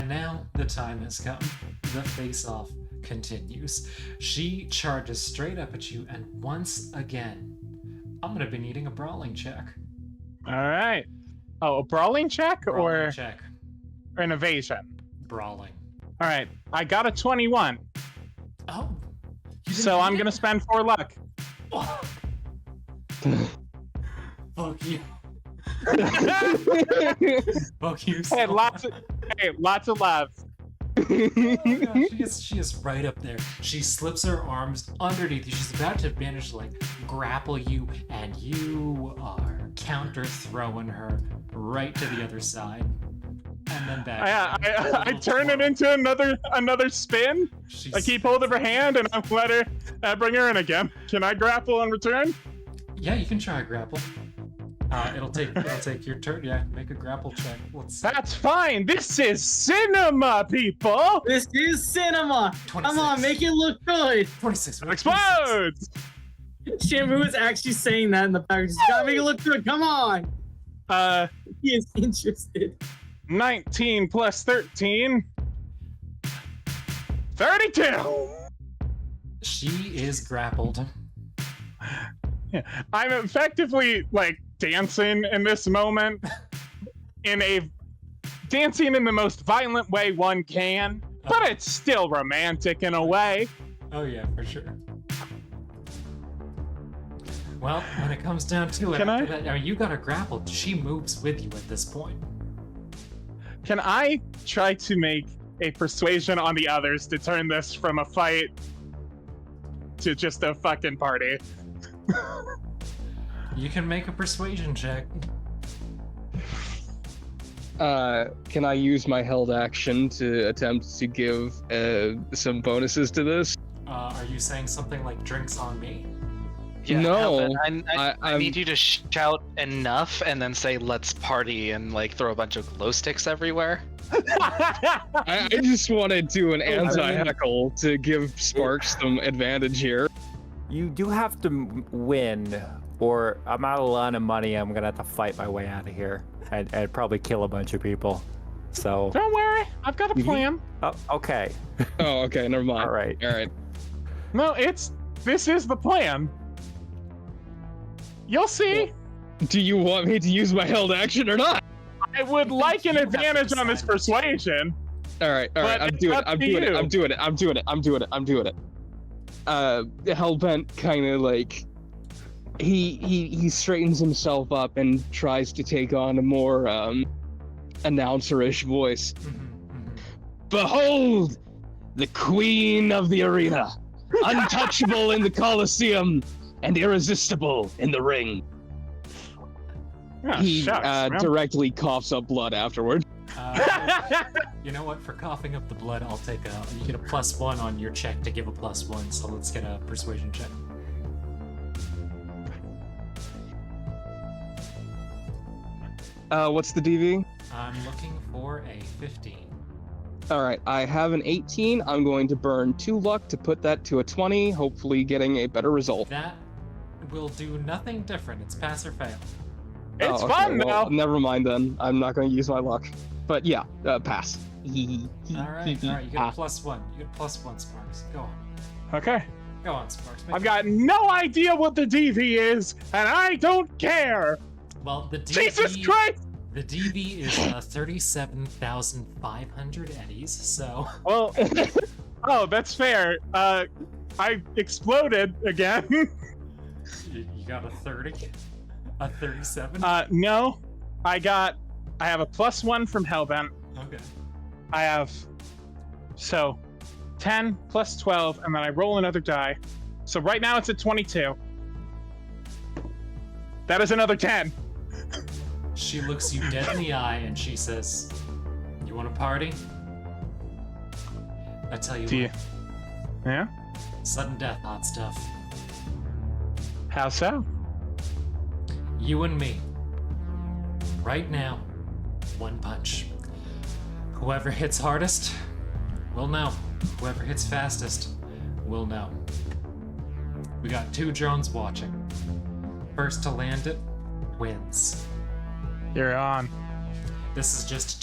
And now the time has come. The face-off continues. She charges straight up at you, and once again, I'm gonna be needing a brawling check. All right. Oh, a brawling check Brawling check. or an evasion? Brawling. All right. I got a 21. Oh. So I'm gonna spend 4 luck. Fuck you. Fuck you. Hey, lots of love. Oh God, she is right up there. She slips her arms underneath you. She's about to manage to grapple you, and you are counter throwing her right to the other side, and then back. I turn it into another spin. I keep hold of her hand and I bring her in again. Can I grapple in return? Yeah, you can try a grapple. It'll take your turn. Yeah, make a grapple check. That's fine. This is cinema, people. This is cinema. 26. Come on, make it look good. 26. Explodes. Shamu is actually saying that in the back. Just gotta make it look good. Come on. He is interested. 19 plus 13. 32. She is grappled. Yeah. I'm effectively dancing in this moment dancing in the most violent way one can, but it's still romantic in a way. Oh yeah, for sure. Well, when it comes down to it, you got her grappled. She moves with you at this point. Can I try to make a persuasion on the others to turn this from a fight to just a fucking party? You can make a persuasion check. Can I use my held action to attempt to give some bonuses to this? Are you saying something like drinks on me? Yeah, no. I need you to shout enough and then say let's party and throw a bunch of glow sticks everywhere. I just want to do an anti-heckle to give Sparks some advantage here. You do have to win, or I'm out of a lot of money. I'm gonna have to fight my way out of here. I'd probably kill a bunch of people. So don't worry, I've got a plan. Oh, okay. Oh, okay, never mind. All right. No, this is the plan. You'll see. Well, do you want me to use my held action or not? I would like an advantage on this persuasion. All right. I'm doing it. Hellbent kind of he straightens himself up and tries to take on a more announcer-ish voice. Behold, the queen of the arena, untouchable in the Colosseum and irresistible in the ring. He directly coughs up blood afterward. You know what? For coughing up the blood, I'll take you get a +1 on your check to give a +1. So let's get a persuasion check. What's the DV? I'm looking for a 15. All right, I have an 18. I'm going to burn 2 luck to put that to a 20, hopefully getting a better result. That will do nothing different. It's pass or fail. It's fun, well, though. Never mind then. I'm not going to use my luck. But yeah, pass. All right. You get a +1. You get a +1, Sparks. Go on. Okay. Go on, Sparks. I've got no idea what the DV is, and I don't care. Well, the DV... Jesus Christ! The DV is 37,500 eddies, so... Well, oh, that's fair. I exploded again. You got a 30? A 37? No. I have a +1 from Hellbent. Okay. I have... So, 10 plus 12, and then I roll another die. So right now it's at 22. That is another 10. She looks you dead in the eye and she says, "You want to party? I tell you what. Yeah? Sudden death, hot stuff. How so? You and me. Right now, one punch. Whoever hits hardest will know. Whoever hits fastest will know. We got 2 drones watching. First to land it wins. You're on. This is just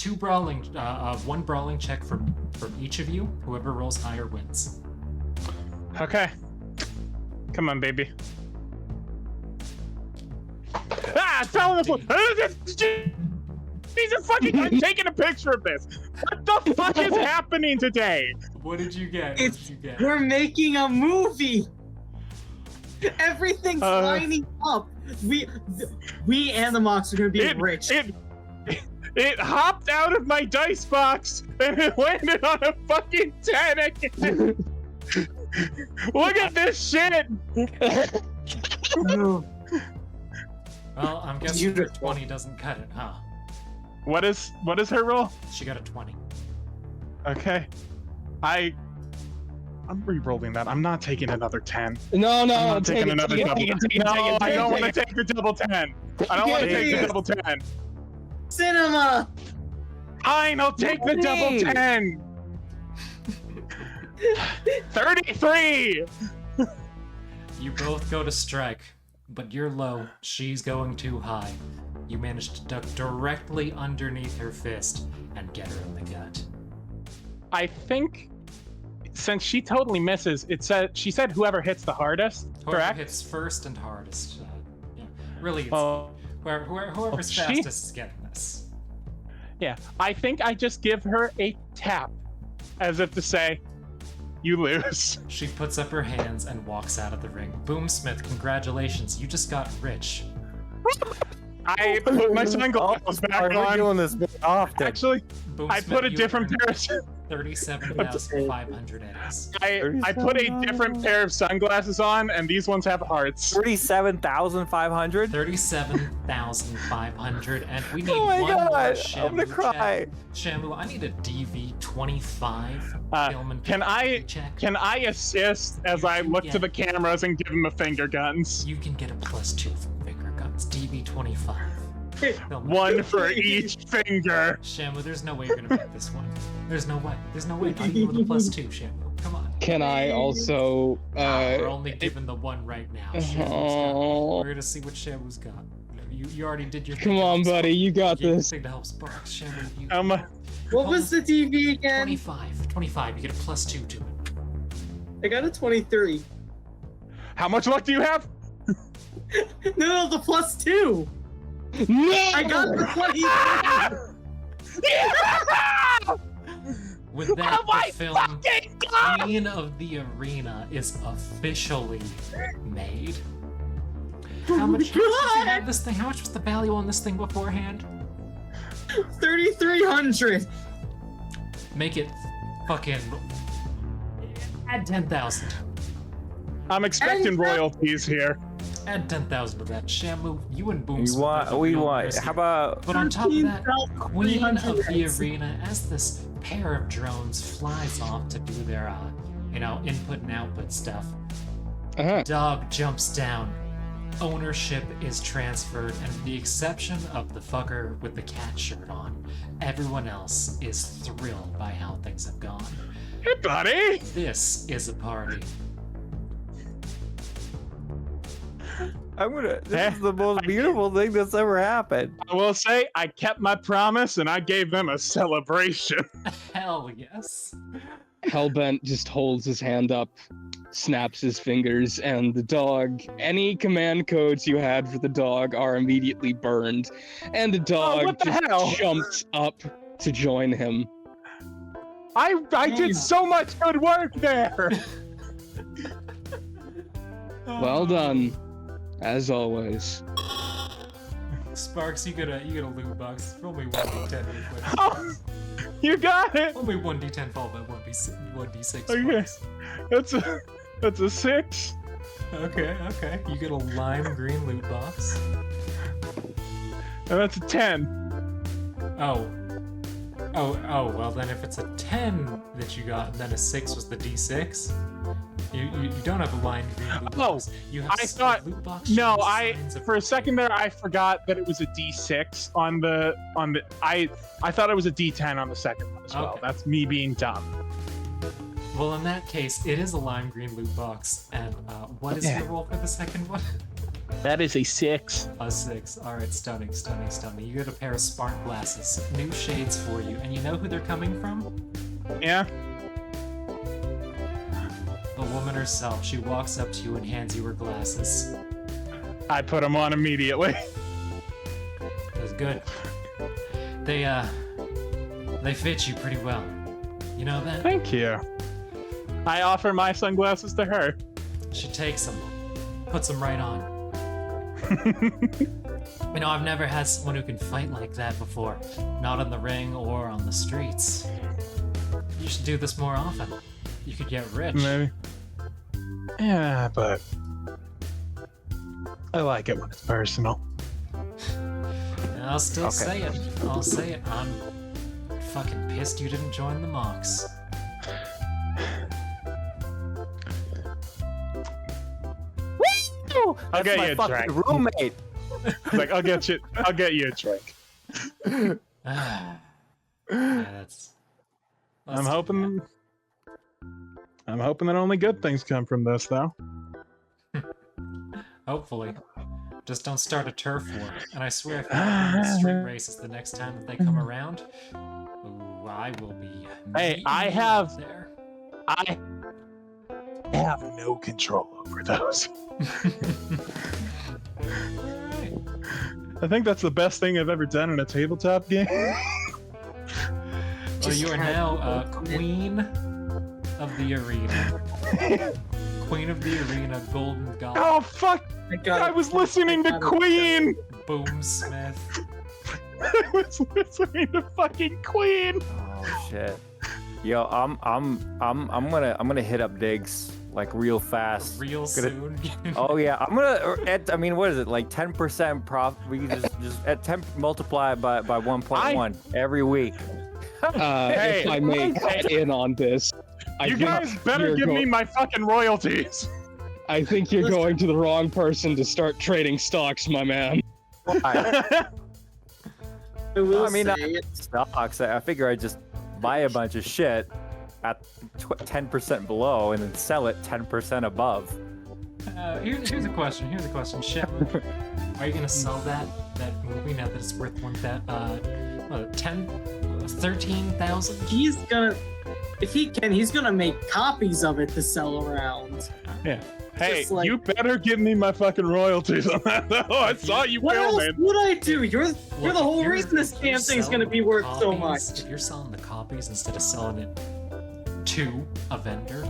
one brawling check from each of you. Whoever rolls higher wins. Okay. Come on, baby. Ah, tell him. Jesus fucking! I'm taking a picture of this. What the fuck is happening today? What did you get? We're making a movie. Everything's lining up. We and the Mox are gonna be rich. It hopped out of my dice box and it landed on a fucking 10 again. Look at this shit. Well, I'm guessing your 20 doesn't cut it, huh? What is her roll? She got a 20. Okay. I'm re-rolling that. I'm not taking another 10. No, I'm not taking another double. No, I don't want to take take the double 10. I don't want to take the double 10. Cinema. Fine, I'll take the double 10. 33. You both go to strike, but you're low. She's going too high. You manage to duck directly underneath her fist and get her in the gut. I think since she totally misses, she said whoever hits the hardest, Whoever correct? hits first and hardest. Yeah. Really, it's whoever's she- fastest is getting this. Yeah, I think I just give her a tap, as if to say, you lose. She puts up her hands and walks out of the ring. Boomsmith, congratulations, you just got rich. I put my sunglasses back We're on. doing this more often. Actually, I Boomsmith, put a you different earned pair of 37,500 eddies. I put a different pair of sunglasses on, and these ones have hearts. 37,500. 37,500, and we need Oh my one more god! Shamu I'm gonna cry. check. Shamu, I need a DV 25 film and Can I assist as I look to the cameras and give him a finger guns? You can get a +2 from finger guns. DV 25. One for each finger. Shamu, there's no way you're gonna make this one. There's no way. There's no way. Not even with a +2, Shamu. Come on. Can I also? We're only given the one right now. We're gonna see what Shamu's got. You already did your thing. Come on, buddy, you got You did this. the thing to help Sparks. Shamu, you. What was the TV again? 25. 25. You get a +2 to it. I got a 23. How much luck do you have? No, the +2. No! I got the 23. With that, the film Queen of the Arena is officially made. How much did you have this thing? How much was the value on this thing beforehand? 3,300. Make it fucking add 10,000. I'm expecting royalties here. Add 10,000 to that. Shamu, you and Boom. We want. How about? But on top of that, Queen of the 13,300. Arena, as this pair of drones flies off to do their, input and output stuff, Dog jumps down. Ownership is transferred, and with the exception of the fucker with the cat shirt on, everyone else is thrilled by how things have gone. Hey, buddy! This is a party. This is the most beautiful thing that's ever happened. I will say, I kept my promise and I gave them a celebration. Hell yes. Hellbent just holds his hand up, snaps his fingers, and the dog, any command codes you had for the dog are immediately burned, and the dog what the hell? jumps up to join him. I did so much good work there! Well done, as always. Sparks, you get a loot box. Roll me 1d10 real quick. Oh, you got it! Roll me 1d10 followed by 1d6. Okay. Sparks. That's a 6. Okay. You get a lime green loot box. And that's a 10. Oh, well then if it's a 10 that you got and then a 6 was the d6, you don't have a lime green loot box. You have I thought loot box no, showing signs of- for a second there I forgot that it was a D6 on the I thought it was a D10 on the second one as well. Okay. That's me being dumb. Well, in that case, it is a lime green loot box. And what is the roll for the second one? That is a 6. A 6. All right, stunning. You get a pair of smart glasses, new shades for you, and you know who they're coming from? Yeah. The woman herself. She walks up to you and hands you her glasses. I put them on immediately. That's good. They fit you pretty well. You know that? Thank you. I offer my sunglasses to her. She takes them, puts them right on. You know, I've never had someone who can fight like that before. Not in the ring or on the streets. You should do this more often. You could get rich. Maybe. Yeah, but I like it when it's personal. And I'll still say it. I'll say it. I'm fucking pissed you didn't join the Mox. I'll get my you a fucking drink. roommate. Like, I'll get you a drink. Yeah, that's I'm hoping that only good things come from this, though. Hopefully. Just don't start a turf war. And I swear if you have street races the next time that they come around, ooh, I will be. Hey, I meeting you have- out there. I have no control over those. Alright. I think that's the best thing I've ever done in a tabletop game. So you are now queen of the arena. Queen of the arena, golden god. Oh, fuck! I was listening to Queen! Boomsmith. I was listening to fucking Queen! Oh shit. Yo, I'm gonna hit up Diggs like real fast. Real soon. Oh yeah, I'm gonna. I mean, what is it? Like 10% profit. We can just at 10 multiply by 1.1 every week. If I may cut in on this, You guys better give me my fucking royalties! I think you're going to the wrong person to start trading stocks, my man. I mean, say not stocks. I figure I just buy a bunch of shit at 10% below and then sell it 10% above. Here's a question. Shep, are you gonna sell that movie now that it's worth 13,000? he's gonna, if he can, he's gonna make copies of it to sell around. Yeah. Hey, Just like- you better give me my fucking royalties on that, though. I saw you What else filming. would I do? You're the Look, whole if you're- reason this if you're damn thing's selling gonna be worth so copies- much. If you're selling the copies instead of selling it to a vendor,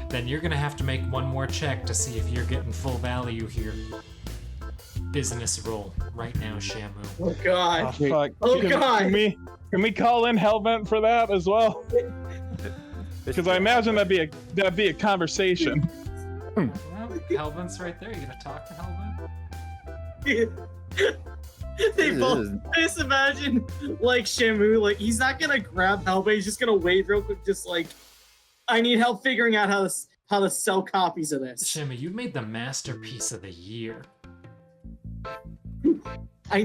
then you're gonna have to make one more check to see if you're getting full value here. Business roll right now, Shamu. Oh god. Oh, fuck. Oh, Can- God. Can we call in Hellbent for that as well? Because I imagine that'd be a conversation. Well, Hellbent's right there. You gonna talk to Hellbent? They both. I just imagine like Shamu, like he's not gonna grab help, but he's just gonna wait real quick, just like, I need help figuring out how to sell copies of this. Shamu, you made the masterpiece of the year. I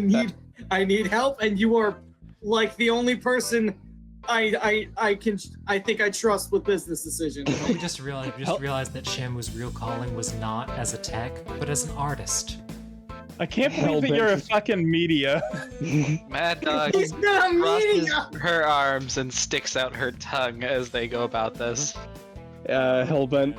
need help, and you are like the only person I think I trust with business decisions. We just realized that Shamu's real calling was not as a tech, but as an artist. I can't believe that you're a fucking media. Mad Dog He's not a meeting. crosses her arms and sticks out her tongue as they go about this. Hellbent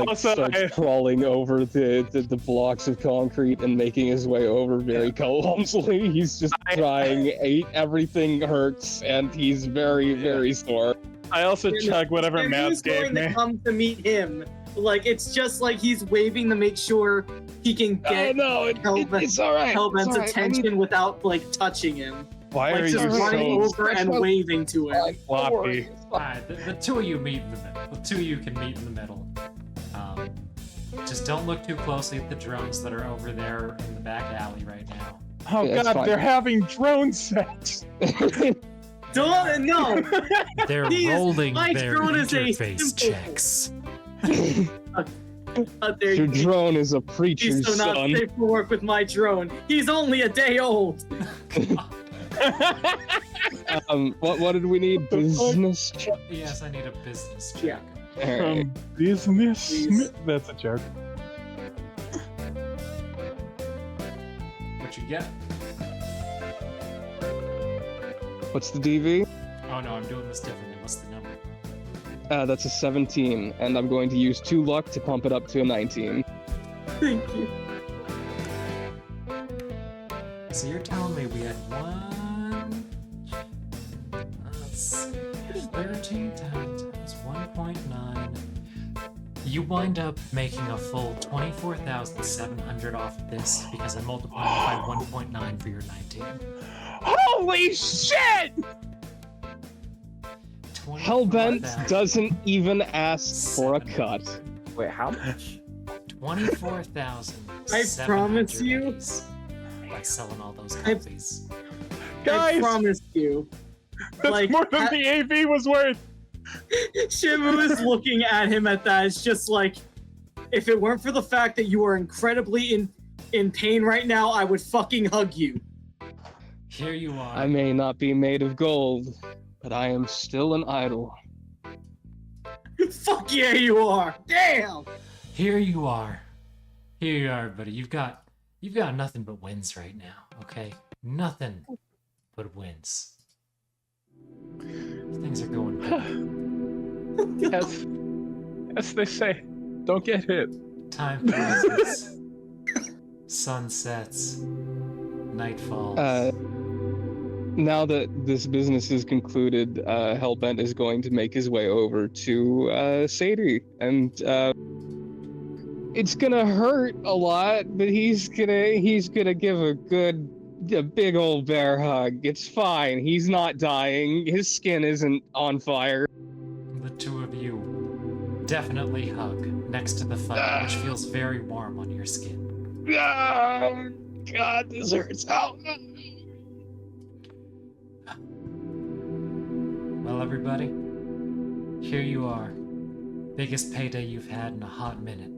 Also, starts crawling over the blocks of concrete and making his way over very clumsily. He's just trying. Everything hurts, and he's very, very sore. I also chug whatever And Mads who's gave going me. to come to meet him? Like it's just like he's waving to make sure he can get it's all right. Hellbent's attention without like touching him. Why Like are you just running so over and waving to him. floppy? Alright, the two of you meet in the middle. The two of you can meet in the middle. Just don't look too closely at the drones that are over there in the back alley right now. Oh Yeah, it's god, fine. they're having drone sex. Don't no. They're He is- rolling my their drone is a interface simple- checks. There Your you go. drone is a preacher's He's so not son. safe for work with my drone. He's only a day old. What did we need? Business check? Yes, I need a business check. Yeah. Alright. Business. Please. That's a joke. Yeah. What's the DV? Oh no, I'm doing this differently. What's the number? That's a 17, and I'm going to use 2 luck to pump it up to a 19. Thank you. So you're telling me we had one. Let's see. 13 times 1.9. You wind up making a full 24,700 off of this because I multiplied it by 1.9 for your 19. Holy shit! Hellbent 24,000. doesn't even ask for a cut. Wait, how much? 24,000. I promise you. By selling all those copies. I Guys, promise you. that's like, more than the AV was worth. Shamu is looking at him at that. It's just like, if it weren't for the fact that you are incredibly in pain right now, I would fucking hug you. Here you are. I may not be made of gold, but I am still an idol. Fuck yeah, you are. Damn. Here you are. Here you are, buddy. You've got nothing but wins right now, okay? Nothing but wins. Things are going good. As they say, don't get hit. Time passes. Sun sets. Night falls. Now that this business is concluded, Hellbent is going to make his way over to Sadie, and it's gonna hurt a lot, but he's gonna give a big old bear hug. It's fine. He's not dying. His skin isn't on fire. The two of you definitely hug next to the fire, which feels very warm on your skin. Oh, God, this hurts. Ow. Well, everybody, here you are. Biggest payday you've had in a hot minute.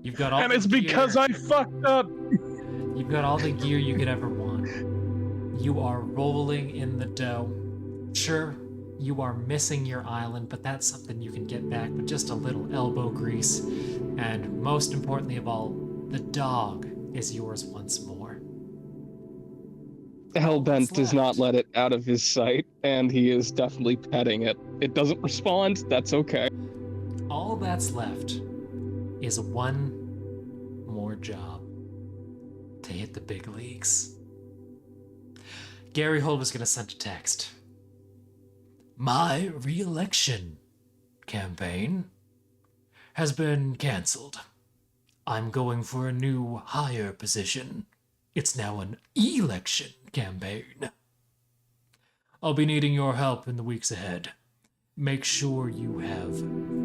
You've got all And the it's because gear. I fucked up. You've got all the gear you could ever want. You are rolling in the dough. Sure, you are missing your island, but that's something you can get back with just a little elbow grease. And most importantly of all, the dog is yours once more. Hellbent does not left? let it out of his sight, and he is definitely petting it. It doesn't respond. That's okay. All that's left is one more job to hit the big leagues. Gary Holder's gonna send a text. My re-election campaign has been cancelled. I'm going for a new higher position. It's now an election campaign. I'll be needing your help in the weeks ahead. Make sure you have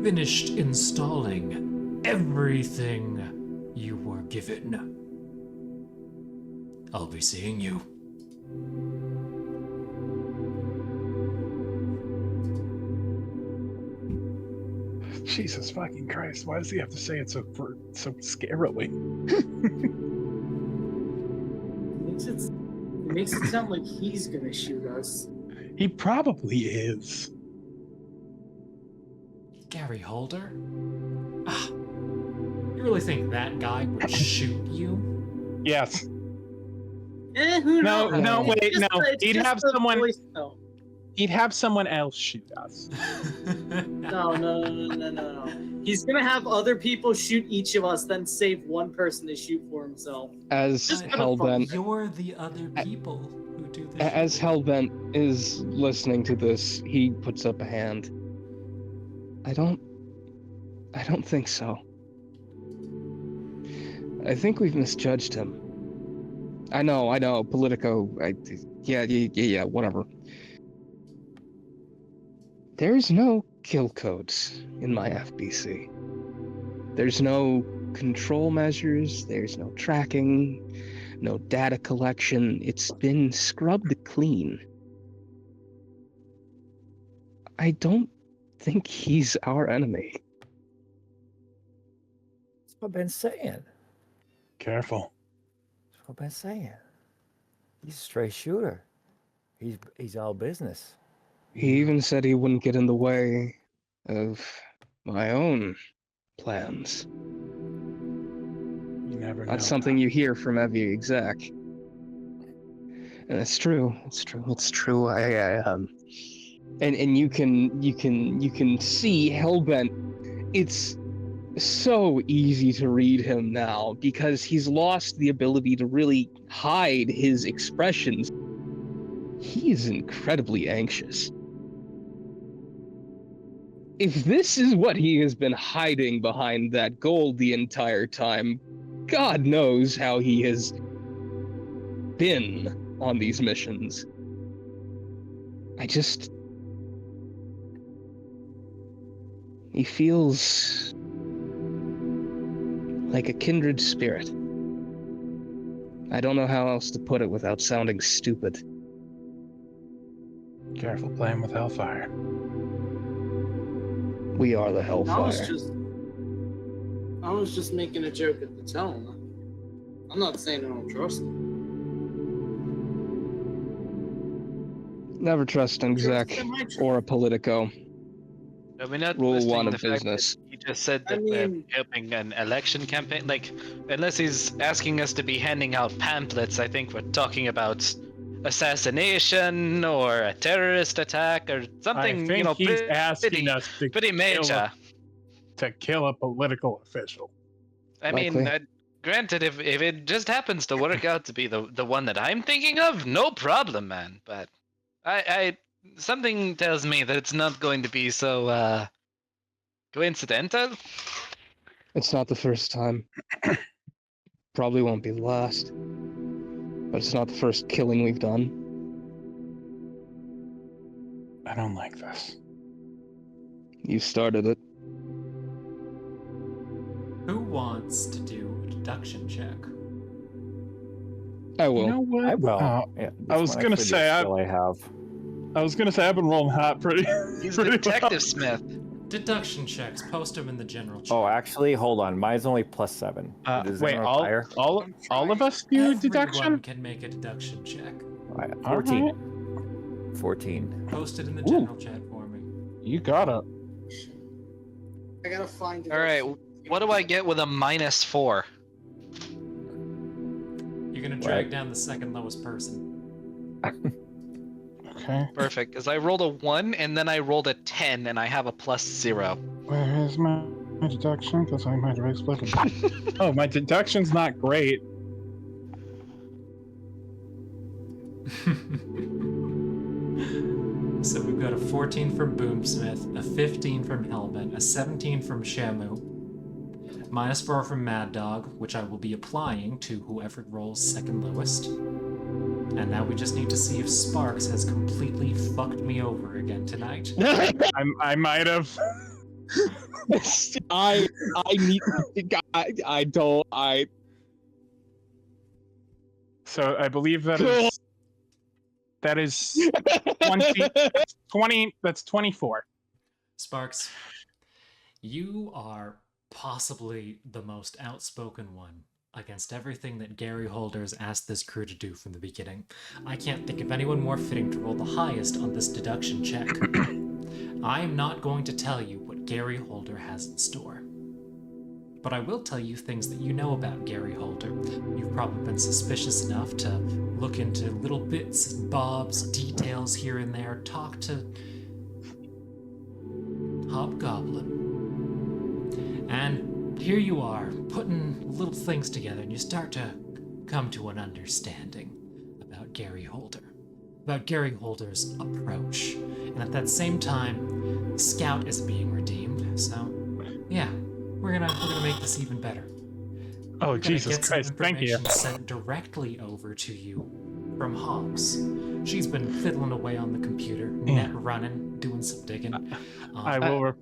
finished installing everything you were given. I'll be seeing you. Jesus fucking Christ! Why does he have to say it so scarily? It makes it sound like he's gonna shoot us. He probably is. Gary Holder? Ah, you really think that guy would shoot you? Yes. Who No, knows? no, It's wait, just no. it's He'd just have the someone- voice, though. He'd have someone else shoot us. No. He's gonna have other people shoot each of us, then save one person to shoot for himself. As Just kind of Hellbent, You're the other people who do this. as Hellbent is listening to this, he puts up a hand. I don't think so. I think we've misjudged him. I know, Politico. Yeah, whatever. There's no kill codes in my FBC. There's no control measures, there's no tracking, no data collection. It's been scrubbed clean. I don't think he's our enemy. That's what I've been saying. Careful. That's what I've been saying. He's a straight shooter. He's all business. He even said he wouldn't get in the way of my own plans. never know. That's something you hear from every exec. And it's true. It's true. And you can see Hellbent. It's so easy to read him now because he's lost the ability to really hide his expressions. He is incredibly anxious. If this is what he has been hiding behind that gold the entire time, God knows how he has been on these missions. He feels like a kindred spirit. I don't know how else to put it without sounding stupid. Careful playing with Hellfire. We are the Hellfire. I was just making a joke at the tone. I'm not saying I don't trust him. Never trust an exec or a politico. Are we not Rule listing one the of fact business. that he just said that I mean- we're helping an election campaign? Like, unless he's asking us to be handing out pamphlets, I think we're talking about assassination or a terrorist attack or something. I think he's asking us to pretty major. kill a political official. I mean, Likely. granted, if it just happens to work out to be the one that I'm thinking of, no problem, man. But I something tells me that it's not going to be so coincidental. It's not the first time. Probably won't be the last. But it's not the first killing we've done. I don't like this. You started it. Who wants to do a deduction check? I will. You know what? I will. Yeah, I was gonna say, I I've been rolling hot pretty. He's pretty Detective well. Smith. Deduction checks. Post them in the general chat. Oh, actually, hold on. Mine's only +7. Does Wait, anyone all higher? of us do Everyone deduction? can make a deduction check. All right, All 14. right. 14. Post it in the general chat for me. You got it. I gotta find it. All right, what do I get with a -4? You're gonna drag down the second lowest person. Okay. Perfect, because I rolled a 1 and then I rolled a 10 and I have a +0. Where is my deduction? Because I might have split it. Oh, my deduction's not great. So we've got a 14 from Boomsmith, a 15 from Hellbent, a 17 from Shamu, -4 from Mad Dog, which I will be applying to whoever rolls second lowest. And now we just need to see if Sparks has completely fucked me over again tonight. I might have. I need. I don't. So I believe that is 20. That's 24. Sparks, you are possibly the most outspoken one against everything that Gary Holder's asked this crew to do from the beginning. I can't think of anyone more fitting to roll the highest on this deduction check. I am not going to tell you what Gary Holder has in store. But I will tell you things that you know about Gary Holder. You've probably been suspicious enough to look into little bits and bobs, details here and there, talk to Hobgoblin. And here you are, putting little things together, and you start to come to an understanding about Gary Holder's approach. And at that same time, Scout is being redeemed, so yeah, we're gonna make this even better. Oh, We're gonna Jesus get some Christ, thank you. information sent directly over to you from Hobbs. She's been fiddling away on the computer, net running, doing some digging. I will.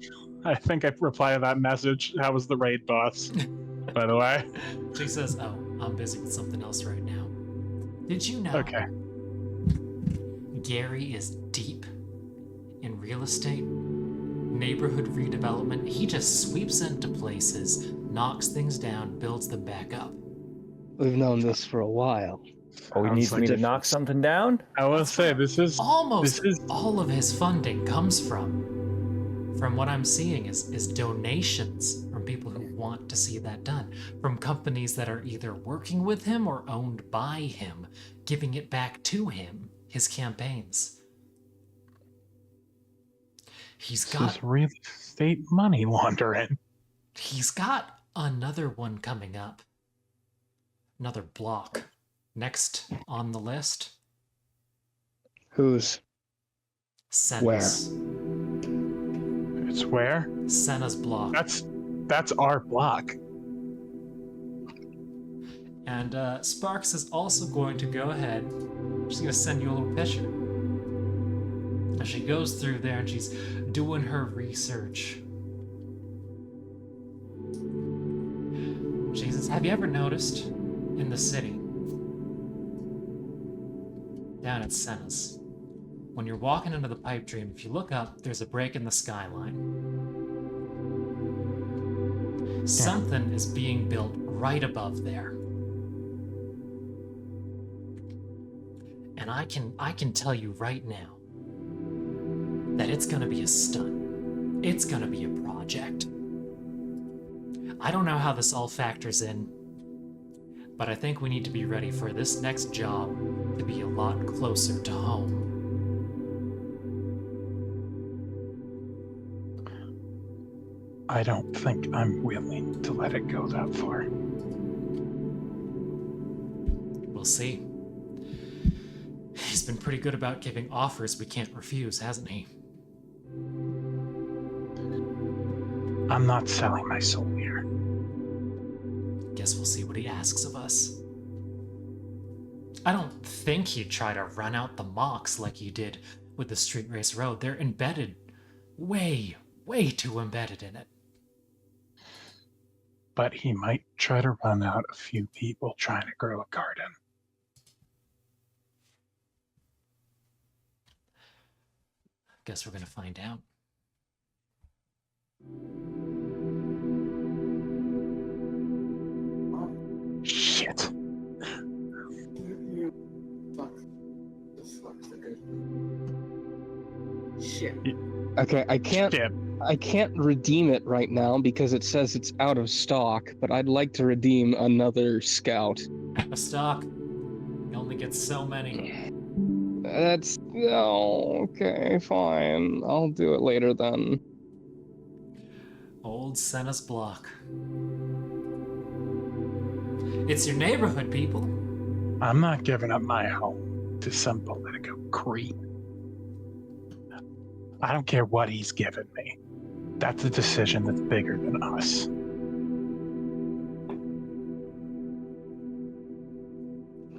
I think I reply to that message. How was the raid, boss? By the way. She says, "Oh, I'm busy with something else right now." Did you know Okay. Gary is deep in real estate, neighborhood redevelopment? He just sweeps into places, knocks things down, builds them back up. We've known this for a while. Oh, he Sounds needs like me to different. knock something down? I will say this is Almost This is- all of his funding comes from what I'm seeing is donations from from people who want to see that done, from companies that are either working with him or owned by him, giving it back to him, his campaigns. This is real estate money laundering. He's got another one coming up. Another block. Next on the list, Who's? Senna's. It's where? Senna's block. That's our block. And Sparks is also going to go ahead. She's going to send you a little picture. As she goes through there and she's doing her research. Jesus, have you ever noticed in the city, down at Senna's, when you're walking into the pipe dream, if you look up, there's a break in the skyline. Something is being built right above there. And I can tell you right now that it's gonna be a stunt. It's gonna be a project. I don't know how this all factors in, but I think we need to be ready for this next job to be a lot closer to home. I don't think I'm willing to let it go that far. We'll see. He's been pretty good about giving offers we can't refuse, hasn't he? I'm not selling my soul here. Guess we'll see what he asks of us. I don't think he'd try to run out the mocks like he did with the Street Race Road. They're embedded, way too embedded in it. But he might try to run out a few people trying to grow a garden. Guess we're gonna find out. Shit. Shit. Okay, I can't Shit. I can't redeem it right now because it says it's out of stock, but I'd like to redeem another scout. A stock. You only get so many. That's okay, fine. I'll do it later then. Old Senna's block. It's your neighborhood, people. I'm not giving up my home to some political creep. I don't care what he's given me. That's a decision that's bigger than us.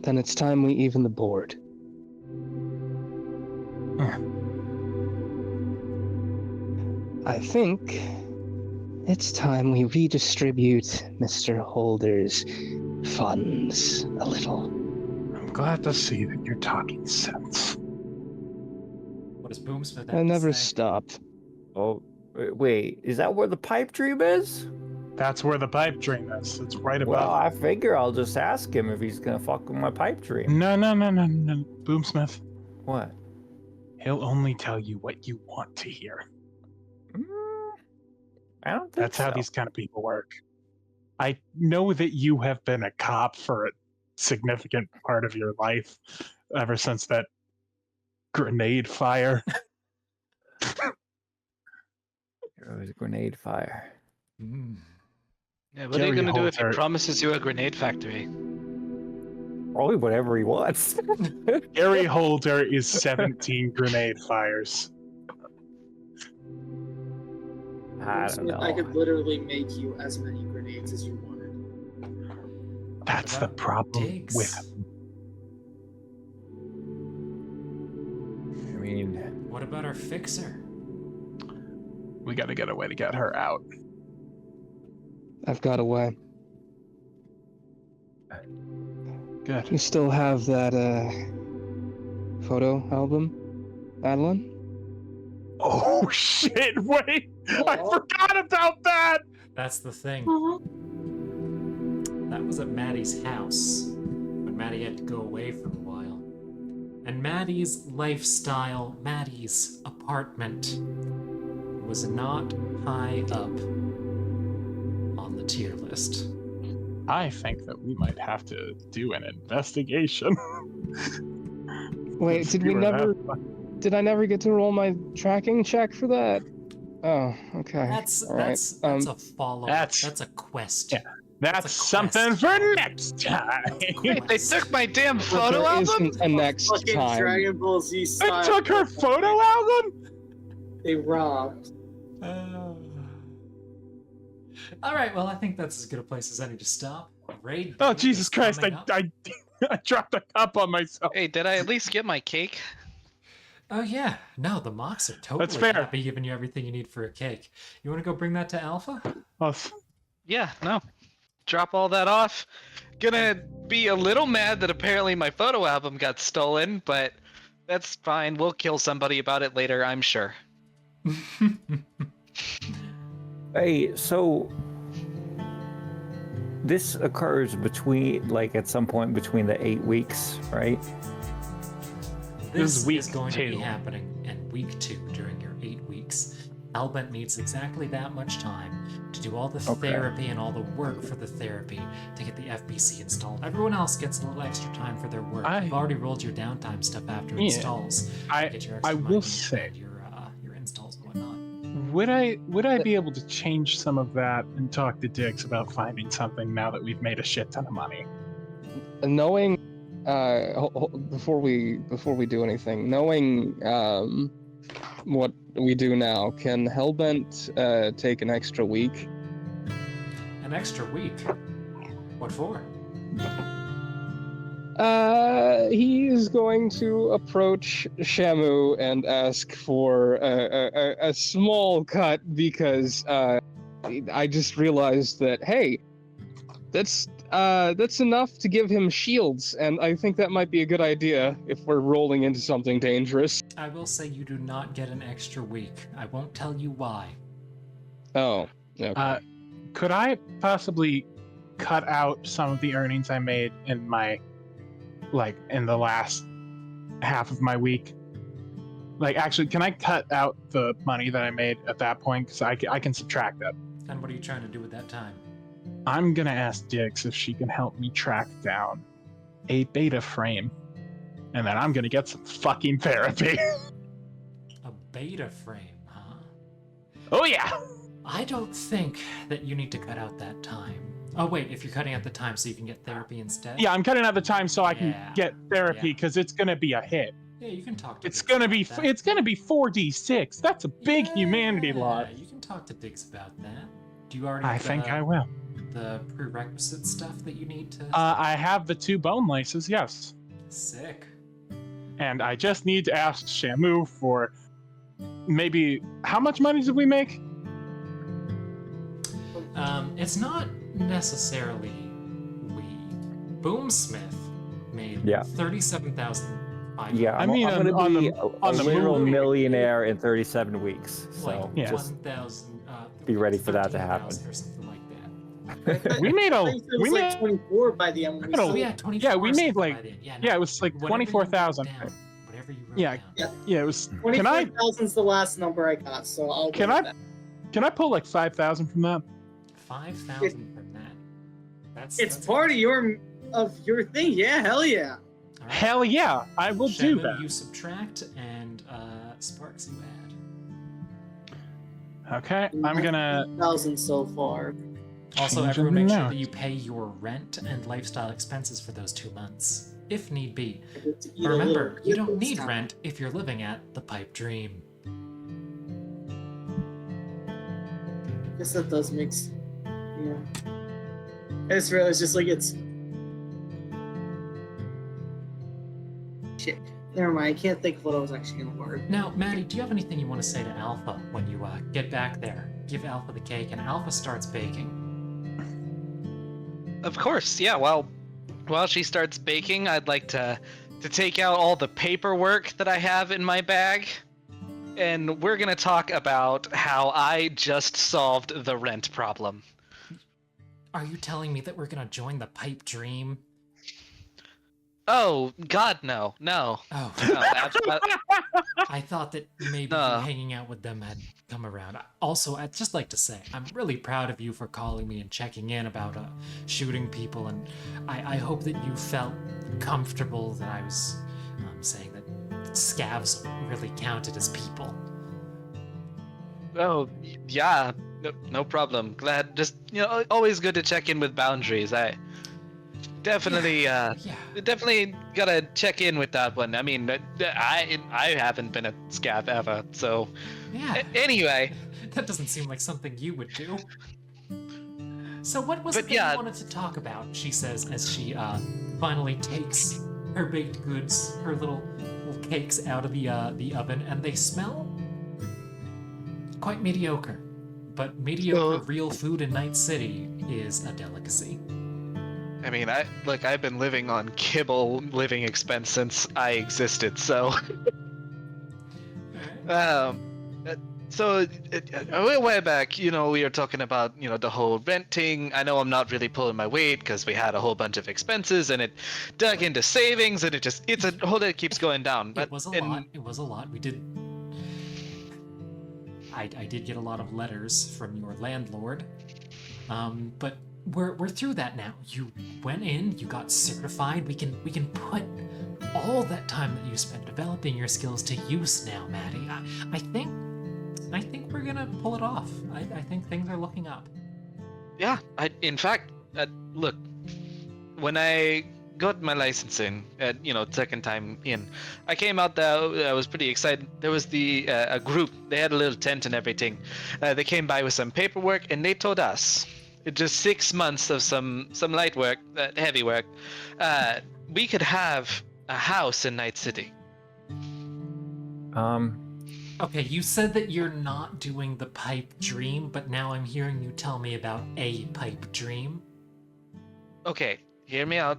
Then it's time we even the board. I think it's time we redistribute Mr. Holder's funds a little. I'm glad to see that you're talking sense. What does Boomsmith have I to never say? stopped. Oh, wait, is that where the pipe dream is? That's where the pipe dream is. It's right above. Well, I figure I'll just ask him if he's gonna fuck with my pipe dream. No. Boomsmith. What? He'll only tell you what you want to hear. I don't think That's how so. these kind of people work. I know that you have been a cop for a significant part of your life, ever since that grenade fire. It was a grenade fire. Mm. Yeah, what are you Gary gonna do if he Holter- promises you a grenade factory? Probably whatever he wants. Gary Holder is 17 grenade fires. I don't know. I could literally make you as many grenades as you wanted. That's the about problem Diggs? with him. I mean, What about our fixer? We gotta get a way to get her out. I've got a way. Good. You still have that photo album, Adeline? Oh shit, wait! I Aw. forgot about that! That's the thing. That was at Maddie's house when Maddie had to go away for a while. And Maddie's lifestyle, Maddie's apartment was not high up. tier list. I think that we might have to do an investigation. Wait, Since we were that did I never get to roll my tracking check for that? Oh, okay. That's All right. that's a follow. that's- That's a quest. yeah. That's a something quest. for next time. Wait, they took my damn But photo there album? isn't a next Fucking time. Dragon Ball Z They style. took her photo album? They robbed. All right. Well, I think that's as good a place as any to stop. Raid. Oh, Day Jesus is Christ, coming up. I dropped a cup on myself. Hey, did I at least get my cake? Oh yeah. No, the mocks are totally That's fair. happy giving you everything you need for a cake. You want to go bring that to Alpha? Oh, Yeah, no. Drop all that off. Gonna be a little mad that apparently my photo album got stolen, but that's fine. We'll kill somebody about it later, I'm sure. Hey, so this occurs between, like, at some point between the 8 weeks, right? This is This week is going to 2. be happening in week 2 during your 8 weeks. Hellbent needs exactly that much time to do all the Okay. therapy and all the work for the therapy to get the FBC installed. Everyone else gets a little extra time for their work. You've already rolled your downtime stuff after Yeah. installs. I Get your I extra will money say, and your installs and whatnot. would I be able to change some of that and talk to Dix about finding something now that we've made a shit ton of money? Knowing, before we do anything, knowing what we do now, can Hellbent take an extra week? An extra week? What for? He is going to approach Shamu and ask for a small cut because I just realized that, hey, that's enough to give him shields, and I think that might be a good idea if we're rolling into something dangerous. I will say you do not get an extra week. I won't tell you why. Oh, okay. Could I possibly cut out some of the earnings I made in my, like, in the last half of my week? Like, actually, can I cut out the money that I made at that point? Because I can subtract that. And what are you trying to do with that time? I'm gonna ask Dix if she can help me track down a beta frame. And then I'm gonna get some fucking therapy. A beta frame, huh? Oh yeah! I don't think that you need to cut out that time. Oh wait, if you're cutting out the time so you can get therapy instead? Yeah, I'm cutting out the time so I can Yeah, get therapy yeah. because it's gonna be a hit. Yeah, you can talk to It's Diggs gonna be about that. it's gonna be 4d6. That's a big humanity loss. Yeah, you can talk to Diggs about that. Do you already I have think I will. the prerequisite stuff that you need to... I have the 2 bone laces, yes. Sick. And I just need to ask Shamu for maybe how much money did we make? It's not necessarily we. Boomsmith made Yeah. 37,500. Yeah, I mean, I'm on gonna be the- a on the literal movie. millionaire in 37 weeks. So Like Yeah. just 1,000. be ready for that to 13,000 or something like that. We made I a think it we was made like 24 by the end. When we Oh, Oh sold yeah, it. 24. Yeah, we or made, something like- by then. Yeah, yeah, it was like whatever you 24,000. wrote down, Whatever you wrote Yeah. down. Yeah, it was. Can I 24,000's the last number I got, so I'll Can go I- with that. pull like 5,000 from that? 5,000 from that. It's that's part of your thing. Yeah, hell yeah. All right. Hell yeah, I will do Shamu, that. you subtract, and Sparks you add. Okay, I'm gonna. 1,000 so far. Also, Change everyone make them sure now. that you pay your rent and lifestyle expenses for those 2 months, if need be. I get to eat But a remember, little you don't bit need this time. rent if you're living at the Pipe Dream. I guess that does make sense. Yeah. I just realized just like it's. Shit. Never mind. I can't think of what I was actually gonna word. Now, Maddie, do you have anything you want to say to Alpha when you get back there? Give Alpha the cake, and Alpha starts baking. Of course, yeah. While she starts baking, I'd like to take out all the paperwork that I have in my bag, and we're gonna talk about how I just solved the rent problem. Are you telling me that we're gonna join the Pipe Dream? Oh God, no. Oh, No, I thought that maybe No. you hanging out with them had come around. Also, I'd just like to say, I'm really proud of you for calling me and checking in about shooting people, and I hope that you felt comfortable that I was saying that scavs really counted as people. Oh, yeah. No problem. Glad. Just always good to check in with boundaries. I definitely, Yeah. definitely gotta check in with that one. I mean, I haven't been a scav ever, so. Yeah. Anyway. That doesn't seem like something you would do. So what was it But that yeah. you wanted to talk about? She says as she finally takes her baked goods, her little cakes out of the oven, and they smell quite mediocre. But mediocre real food in Night City is a delicacy. I mean, I've been living on kibble living expense since I existed, so. So way back, we were talking about, the whole renting. I know I'm not really pulling my weight because we had a whole bunch of expenses and it dug into savings and it's a whole that keeps going down. But It was a lot. It was a lot. We did. I did get a lot of letters from your landlord, but we're through that now. You went in, you got certified. We can put all that time that you spent developing your skills to use now, Maddie. I think we're gonna pull it off. I think things are looking up. Yeah, in fact, look, when I got my licensing, second time in, I came out there. I was pretty excited. There was a group. They had a little tent and everything. They came by with some paperwork, and they told us, just 6 months of some light work, heavy work, we could have a house in Night City. Okay, you said that you're not doing the pipe dream, but now I'm hearing you tell me about a pipe dream. Okay, hear me out.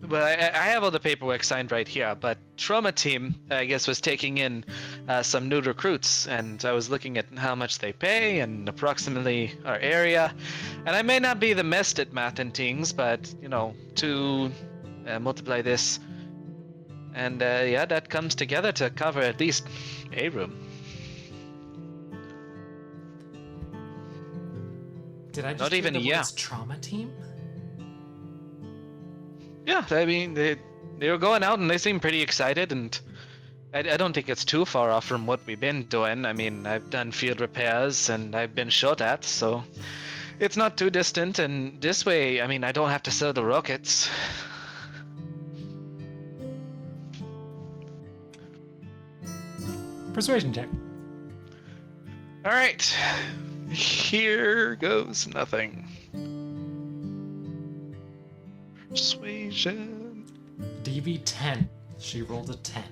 Well, I have all the paperwork signed right here, but Trauma Team, I guess, was taking in some new recruits, and I was looking at how much they pay and approximately our area. And I may not be the best at math and things, but, to multiply this. And that comes together to cover at least a room. Did I just Not hear even the a yeah. words trauma team? Yeah, I mean, they were going out and they seem pretty excited, and I don't think it's too far off from what we've been doing. I mean, I've done field repairs and I've been shot at, so it's not too distant, and this way, I mean, I don't have to sell the rockets. Persuasion check. All right, here goes nothing. Persuasion. DV 10. She rolled a 10.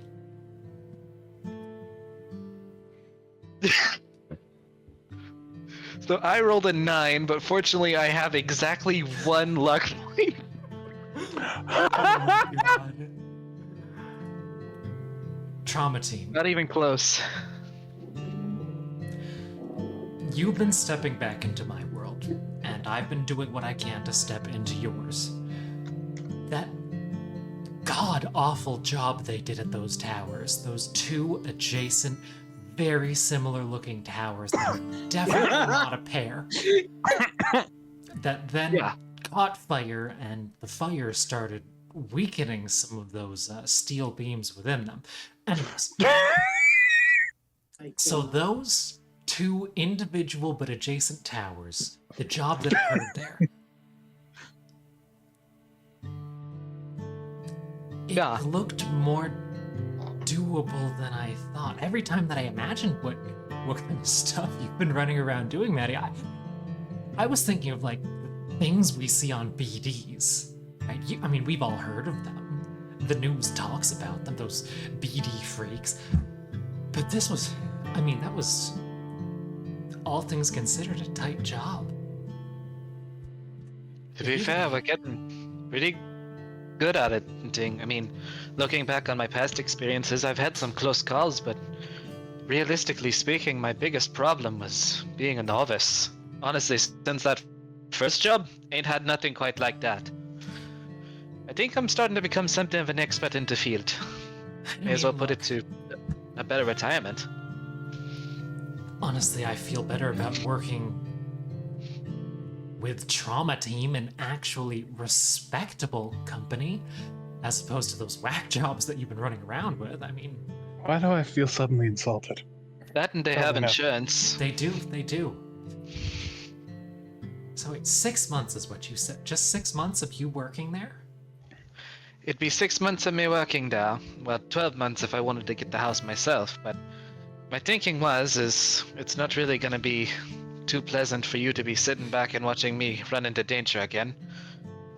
So I rolled a 9, but fortunately I have exactly 1 luck point. Oh my god. Trauma team. Not even close. You've been stepping back into my world, and I've been doing what I can to step into yours. That god-awful job they did at those towers, those 2 adjacent, very similar-looking towers that are definitely not a pair, that then caught fire, and the fire started weakening some of those steel beams within them. Anyways, so those 2 individual but adjacent towers, the job that occurred there, it looked more doable than I thought. Every time that I imagined what kind of stuff you've been running around doing, Maddie, I was thinking of like the things we see on BDs. Right? I mean, we've all heard of them. The news talks about them, those BD freaks. But this was, I mean, that was, all things considered, a tight job. To be fair, we're getting pretty good at it. I mean, looking back on my past experiences, I've had some close calls, but realistically speaking, my biggest problem was being a novice. Honestly, since that first job, ain't had nothing quite like that. think I'm starting to become something of an expert in the field. I May as well mean, put it to a better retirement. honestly, I feel better about working with Trauma Team, an actually respectable company, as opposed to those whack jobs that you've been running around with. I mean, Why do I feel suddenly insulted? That and they Totally have not. insurance. they do. So wait, 6 months is what you said. Just 6 months of you working there? It'd be 6 months of me working there. Well, 12 months if I wanted to get the house myself, but my thinking is it's not really gonna be too pleasant for you to be sitting back and watching me run into danger again.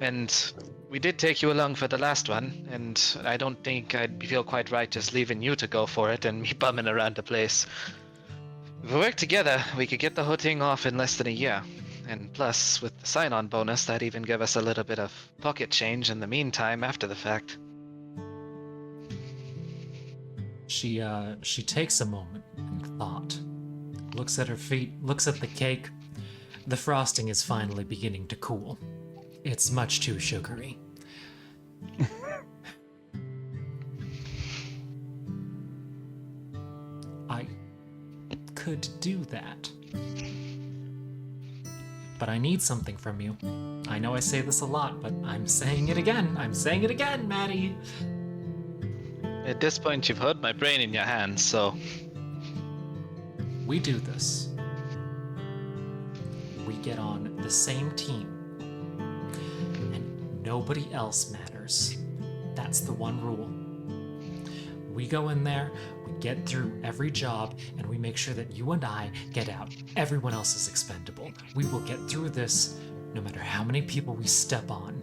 And we did take you along for the last one, and I don't think I'd feel quite right just leaving you to go for it and me bumming around the place. If we work together, we could get the whole thing off in less than a year. And plus, with the sign-on bonus, that'd even give us a little bit of pocket change in the meantime after the fact. She takes a moment in thought, looks at her feet, looks at the cake. The frosting is finally beginning to cool. It's much too sugary. I could do that. But I need something from you. I know I say this a lot, but I'm saying it again. I'm saying it again, Maddie. At this point, you've held my brain in your hands, so We do this. We get on the same team. And nobody else matters. That's the one rule. We go in there, we get through every job, and we make sure that you and I get out. Everyone else is expendable. We will get through this no matter how many people we step on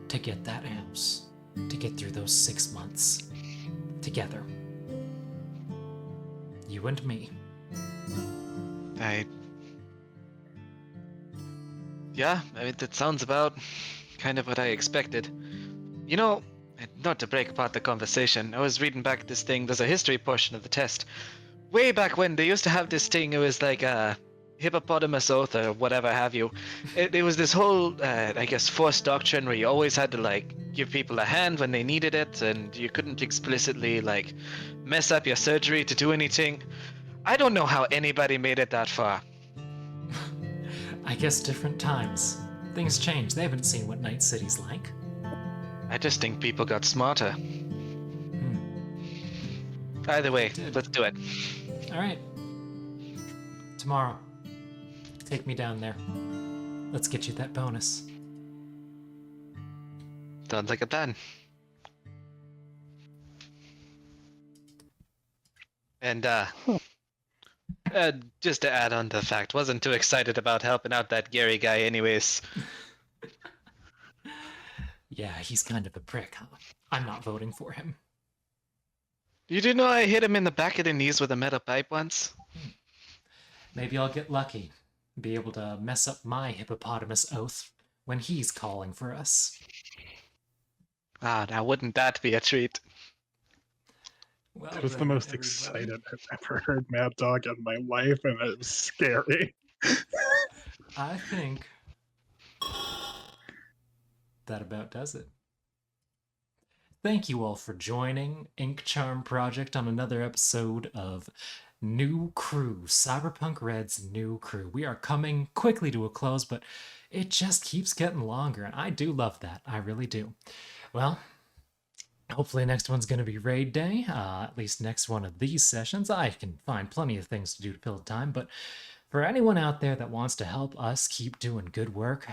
to get that house, to get through those 6 months together. You and me. Yeah, I mean, that sounds about kind of what I expected. You know, not to break apart the conversation, I was reading back this thing, there's a history portion of the test. Way back when, they used to have this thing, it was like a hippopotamus oath or whatever have you. It was this whole, I guess, forced doctrine where you always had to, like, give people a hand when they needed it, and you couldn't explicitly, like, mess up your surgery to do anything. I don't know how anybody made it that far. I guess different times. Things change. They haven't seen what Night City's like. I just think people got smarter. Either way, let's do it. All right. Tomorrow, take me down there. Let's get you that bonus. Sounds like a plan. And, just to add on to the fact, wasn't too excited about helping out that Gary guy anyways. Yeah, he's kind of a prick, huh? I'm not voting for him. You do know I hit him in the back of the knees with a metal pipe once? Maybe I'll get lucky. Be able to mess up my hippopotamus oath when he's calling for us. Ah, now wouldn't that be a treat? Well, That was the then, most everybody. excited I've ever heard Mad Dog in my life, and it was scary. I think that about does it. Thank you all for joining Inkcharm Project on another episode of New Crew, Cyberpunk RED's New Crew. We are coming quickly to a close, but it just keeps getting longer, and I do love that. I really do. Well, hopefully next one's going to be raid day, at least next one of these sessions. I can find plenty of things to do to fill the time, but for anyone out there that wants to help us keep doing good work,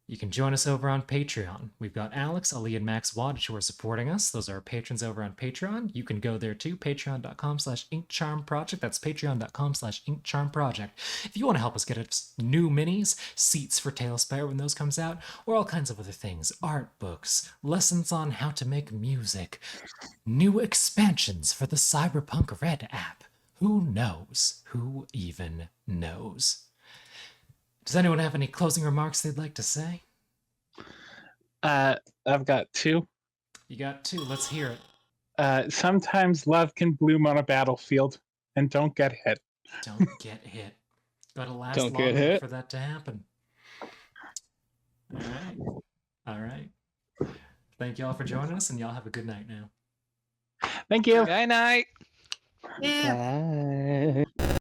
you can join us over on Patreon. We've got Alex, Ali, and Max Wadich who are supporting us. Those are our patrons over on Patreon. You can go there too, patreon.com/Inkcharm Project. That's patreon.com/Inkcharm Project. If you want to help us get us new minis, seats for Tailspire when those comes out, or all kinds of other things, art books, lessons on how to make music, new expansions for the Cyberpunk RED app. Who knows? Who even knows? Does anyone have any closing remarks they'd like to say? I've got two. You got two. Let's hear it. Sometimes love can bloom on a battlefield, and don't get hit. Don't get hit. Gotta last Don't long get enough hit. for that to happen. All right. All right. Thank y'all for joining us, and y'all have a good night now. Thank you. Good night. Yeah. Bye.